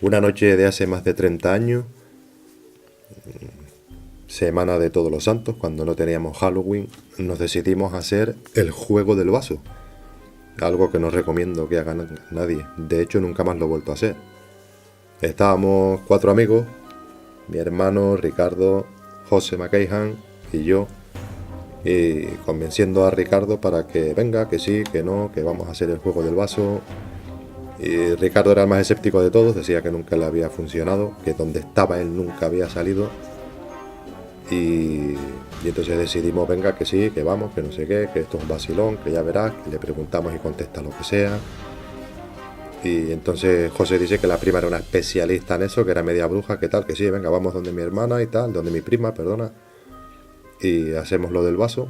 Una noche de hace más de 30 años, semana de Todos los Santos, cuando no teníamos Halloween, nos decidimos hacer el juego del vaso. Algo que no recomiendo que haga nadie. De hecho, nunca más lo he vuelto a hacer. Estábamos 4 amigos, mi hermano, Ricardo, José McCahan y yo, y convenciendo a Ricardo para que venga, que sí, que no, que vamos a hacer el juego del vaso. Y Ricardo era el más escéptico de todos, decía que nunca le había funcionado, que donde estaba él nunca había salido. Y entonces decidimos, venga, que sí, que vamos, que no sé qué, que esto es un vacilón, que ya verás, que le preguntamos y contesta lo que sea. Y entonces José dice que la prima era una especialista en eso, que era media bruja, que tal, que sí, venga, vamos donde mi hermana y tal, donde mi prima, perdona. Y hacemos lo del vaso.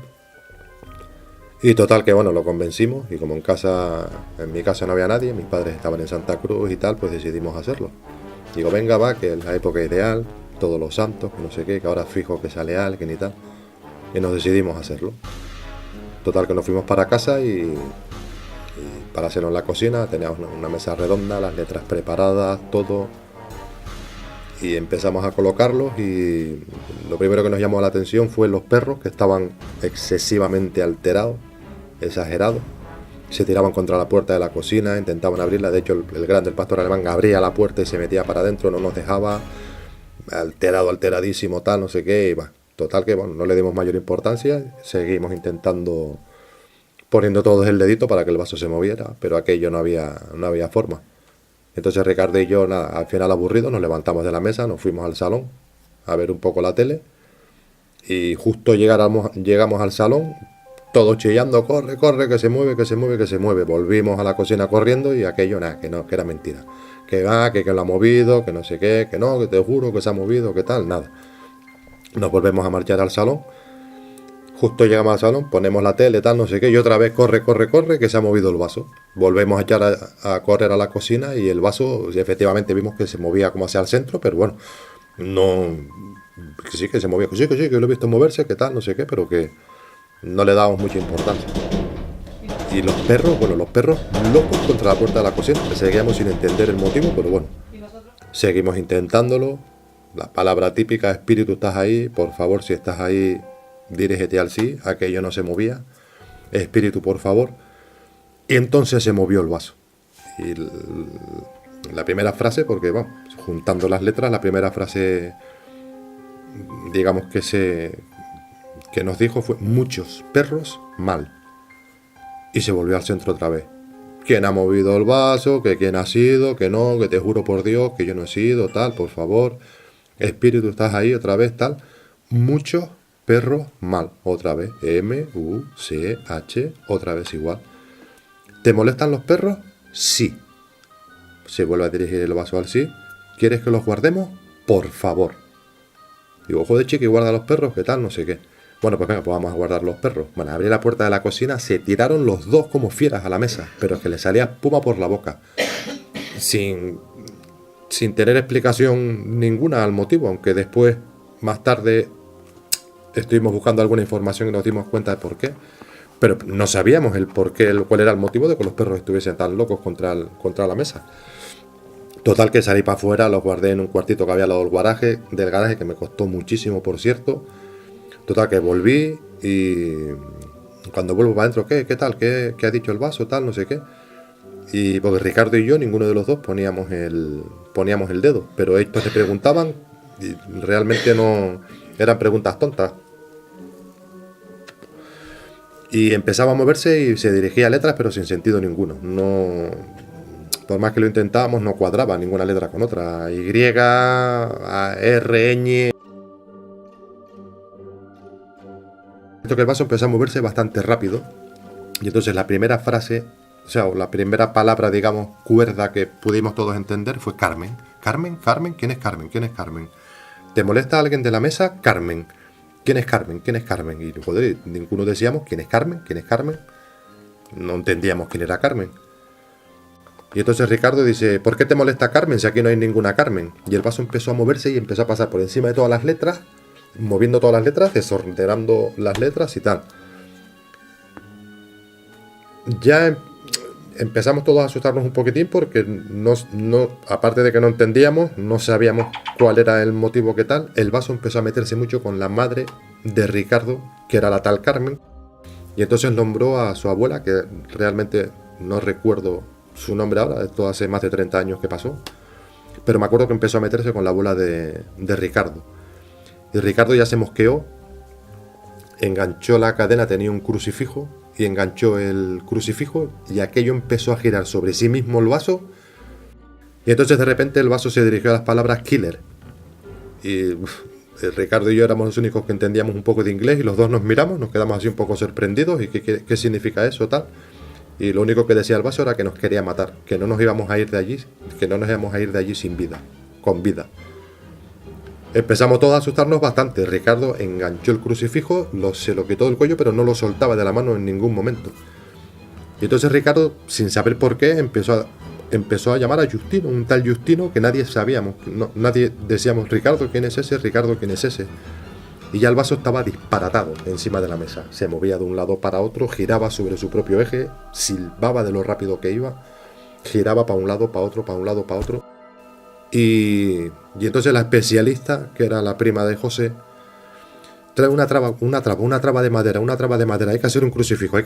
Y total que bueno, lo convencimos y como en mi casa no había nadie, mis padres estaban en Santa Cruz y tal, pues decidimos hacerlo. Digo, venga, va, que es la época ideal, todos los santos, que no sé qué, que ahora fijo que sale alguien y tal. Y nos decidimos hacerlo. Total que nos fuimos para casa y para hacerlo en la cocina, teníamos una mesa redonda, las letras preparadas, todo. Y empezamos a colocarlos y lo primero que nos llamó la atención fue los perros, que estaban excesivamente alterados, exagerados. Se tiraban contra la puerta de la cocina, intentaban abrirla. De hecho, el grande, el pastor alemán, abría la puerta y se metía para adentro, no nos dejaba. Alterado, alteradísimo, tal, no sé qué. Y va. Total que, bueno, no le dimos mayor importancia. Seguimos intentando, poniendo todos el dedito para que el vaso se moviera, pero aquello no había forma. Entonces Ricardo y yo, nada, al final aburridos, nos levantamos de la mesa, nos fuimos al salón a ver un poco la tele. Y justo llegamos al salón, todos chillando, corre, corre, que se mueve, que se mueve, que se mueve. Volvimos a la cocina corriendo y aquello, nada, que no, que era mentira. Que va, que lo ha movido, que no sé qué, que no, que te juro que se ha movido, que tal, nada. Nos volvemos a marchar al salón. Justo llegamos al salón, ponemos la tele, tal, no sé qué, y otra vez corre, corre, corre, que se ha movido el vaso. Volvemos a echar a correr a la cocina y el vaso, efectivamente vimos que se movía como hacia el centro, pero bueno, no, que sí, que se movía, que lo he visto moverse, que tal, no sé qué, pero que no le dábamos mucha importancia. Y los perros, bueno, los perros locos contra la puerta de la cocina, que seguíamos sin entender el motivo, pero bueno, seguimos intentándolo. La palabra típica, espíritu, ¿estás ahí? Por favor, si estás ahí, dirígete al sí. Aquello no se movía. Espíritu, por favor. Y entonces se movió el vaso. Y la primera frase, porque vamos, juntando las letras, la primera frase, digamos que nos dijo fue muchos perros mal. Y se volvió al centro otra vez. ¿Quién ha movido el vaso? ¿Que quién ha sido? Que no, que te juro por Dios que yo no he sido, tal, por favor. Espíritu, estás ahí otra vez, tal. Muchos perros mal, otra vez. M-U-C-H, otra vez igual. ¿Te molestan los perros? Sí. Se vuelve a dirigir el vaso al sí. ¿Quieres que los guardemos? Por favor. Digo, joder, chiqui, guarda los perros, ¿qué tal? No sé qué. Bueno, pues venga, pues vamos a guardar los perros. Bueno, abrí la puerta de la cocina, se tiraron los dos como fieras a la mesa, pero es que les salía espuma por la boca. Sin tener explicación ninguna al motivo, aunque después, más tarde, estuvimos buscando alguna información y nos dimos cuenta de por qué. Pero no sabíamos el por qué, cuál era el motivo de que los perros estuviesen tan locos contra la mesa. Total que salí para afuera, los guardé en un cuartito que había al lado del garaje, que me costó muchísimo, por cierto. Total que volví y cuando vuelvo para adentro, ¿qué tal? ¿Qué ha dicho el vaso? Tal, no sé qué. Y porque Ricardo y yo, ninguno de los dos poníamos el dedo, pero estos se preguntaban y realmente no eran preguntas tontas. Y empezaba a moverse y se dirigía a letras, pero sin sentido ninguno. No, por más que lo intentábamos, no cuadraba ninguna letra con otra. Y, A, R, ñ. Esto que el vaso empezó a moverse bastante rápido. Y entonces la primera frase, o sea, la primera palabra, digamos, cuerda que pudimos todos entender fue Carmen. ¿Carmen? ¿Carmen? ¿Quién es Carmen? ¿Quién es Carmen? ¿Te molesta alguien de la mesa? Carmen. ¿Quién es Carmen? ¿Quién es Carmen? Y joder, ninguno decíamos ¿quién es Carmen? ¿Quién es Carmen? No entendíamos quién era Carmen. Y entonces Ricardo dice, ¿por qué te molesta Carmen si aquí no hay ninguna Carmen? Y el vaso empezó a moverse y empezó a pasar por encima de todas las letras, moviendo todas las letras, desordenando las letras y tal. Ya empezamos todos a asustarnos un poquitín porque aparte de que no entendíamos, no sabíamos cuál era el motivo que tal. El vaso empezó a meterse mucho con la madre de Ricardo, que era la tal Carmen, y entonces nombró a su abuela, que realmente no recuerdo su nombre ahora, esto hace más de 30 años que pasó, pero me acuerdo que empezó a meterse con la abuela de Ricardo. Y Ricardo ya se mosqueó, enganchó la cadena, tenía un crucifijo, y enganchó el crucifijo, y aquello empezó a girar sobre sí mismo el vaso, y entonces de repente el vaso se dirigió a las palabras killer. Y Ricardo y yo éramos los únicos que entendíamos un poco de inglés, y los dos nos miramos, nos quedamos así un poco sorprendidos, y qué significa eso, tal. Y lo único que decía el vaso era que nos quería matar, que no nos íbamos a ir de allí, que no nos íbamos a ir de allí sin vida, con vida. Empezamos todos a asustarnos bastante. Ricardo enganchó el crucifijo, se lo quitó del cuello, pero no lo soltaba de la mano en ningún momento. Y entonces Ricardo, sin saber por qué, empezó a llamar a Justino, un tal Justino que nadie sabíamos. Nadie decíamos, Ricardo, ¿quién es ese? Ricardo, ¿quién es ese? Y ya el vaso estaba disparatado encima de la mesa. Se movía de un lado para otro, giraba sobre su propio eje, silbaba de lo rápido que iba, giraba para un lado, para otro, para un lado, para otro. Y entonces la especialista, que era la prima de José, trae una traba de madera, hay que hacer un crucifijo.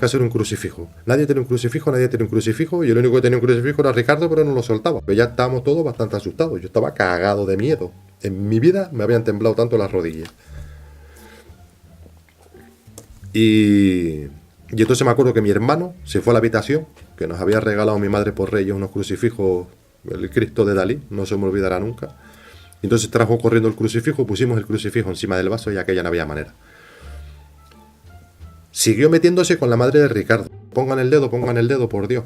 Nadie tiene un crucifijo, y el único que tenía un crucifijo era Ricardo, pero no lo soltaba. Pero ya estábamos todos bastante asustados, yo estaba cagado de miedo. En mi vida me habían temblado tanto las rodillas. Y entonces me acuerdo que mi hermano se fue a la habitación, que nos había regalado mi madre por Reyes unos crucifijos, el Cristo de Dalí, no se me olvidará nunca. Entonces trajo corriendo el crucifijo, pusimos el crucifijo encima del vaso y aquella no había manera. Siguió metiéndose con la madre de Ricardo. Pongan el dedo, por Dios,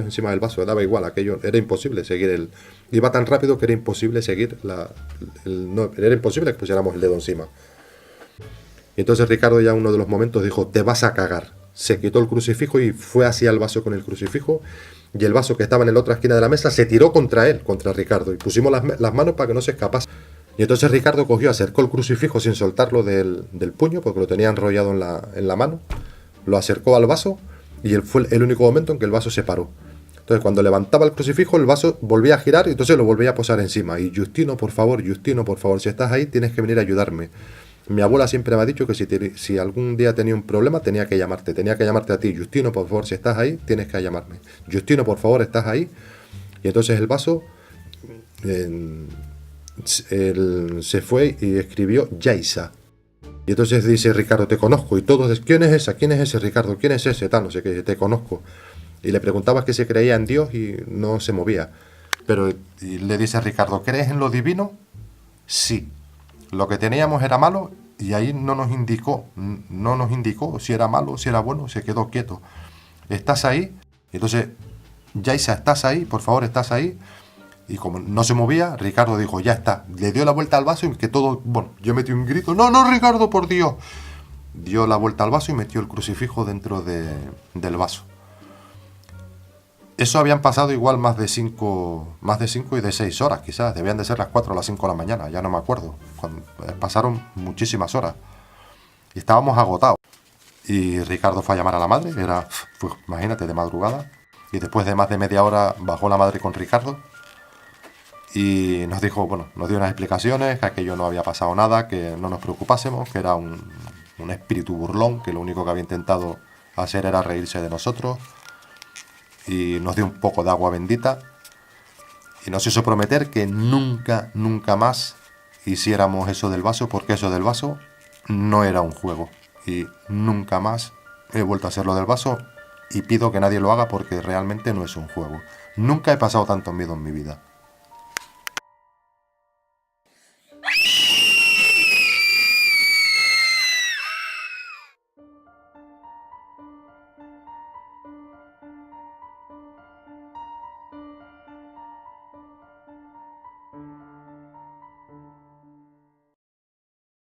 encima del vaso. Daba igual, aquello era imposible seguir Iba tan rápido que era imposible seguir era imposible que pusiéramos el dedo encima. Y entonces Ricardo ya en uno de los momentos dijo, te vas a cagar. Se quitó el crucifijo y fue hacia el vaso con el crucifijo, y el vaso que estaba en la otra esquina de la mesa se tiró contra él, contra Ricardo, y pusimos las manos para que no se escapase. Y entonces Ricardo acercó el crucifijo sin soltarlo del puño, porque lo tenía enrollado en la mano, lo acercó al vaso, y fue el único momento en que el vaso se paró. Entonces cuando levantaba el crucifijo, el vaso volvía a girar y entonces lo volvía a posar encima. Y Justino, por favor, si estás ahí, tienes que venir a ayudarme. Mi abuela siempre me ha dicho que si algún día tenía un problema tenía que llamarte a ti. Justino, por favor, si estás ahí, tienes que llamarme. Justino, por favor, estás ahí. Y entonces el vaso se fue y escribió Yaisa. Y entonces dice Ricardo, te conozco. Y todos, ¿quién es esa? ¿Quién es ese, Ricardo? ¿Quién es ese? Tal, no sé qué, te conozco. Y le preguntabas que se creía en Dios y no se movía. Y le dice a Ricardo, ¿crees en lo divino? Sí. Lo que teníamos era malo y ahí no nos indicó si era malo, si era bueno, se quedó quieto. ¿Estás ahí? Entonces, Yaisa, ¿estás ahí? Por favor, ¿estás ahí? Y como no se movía, Ricardo dijo, ya está. Le dio la vuelta al vaso y que todo... Bueno, yo metí un grito, no, Ricardo, por Dios. Dio la vuelta al vaso y metió el crucifijo dentro del vaso. Eso habían pasado igual más de 5 y de 6 horas, quizás. Debían de ser las 4 o las 5 de la mañana, ya no me acuerdo. Pasaron muchísimas horas. Y estábamos agotados. Y Ricardo fue a llamar a la madre, imagínate, de madrugada. Y después de más de media hora bajó la madre con Ricardo. Y nos dio unas explicaciones, que aquello no había pasado nada, que no nos preocupásemos, que era un espíritu burlón, que lo único que había intentado hacer era reírse de nosotros. Y nos dio un poco de agua bendita y nos hizo prometer que nunca más hiciéramos eso del vaso, porque eso del vaso no era un juego, y nunca más he vuelto a hacerlo del vaso, y pido que nadie lo haga porque realmente no es un juego. Nunca he pasado tanto miedo en mi vida.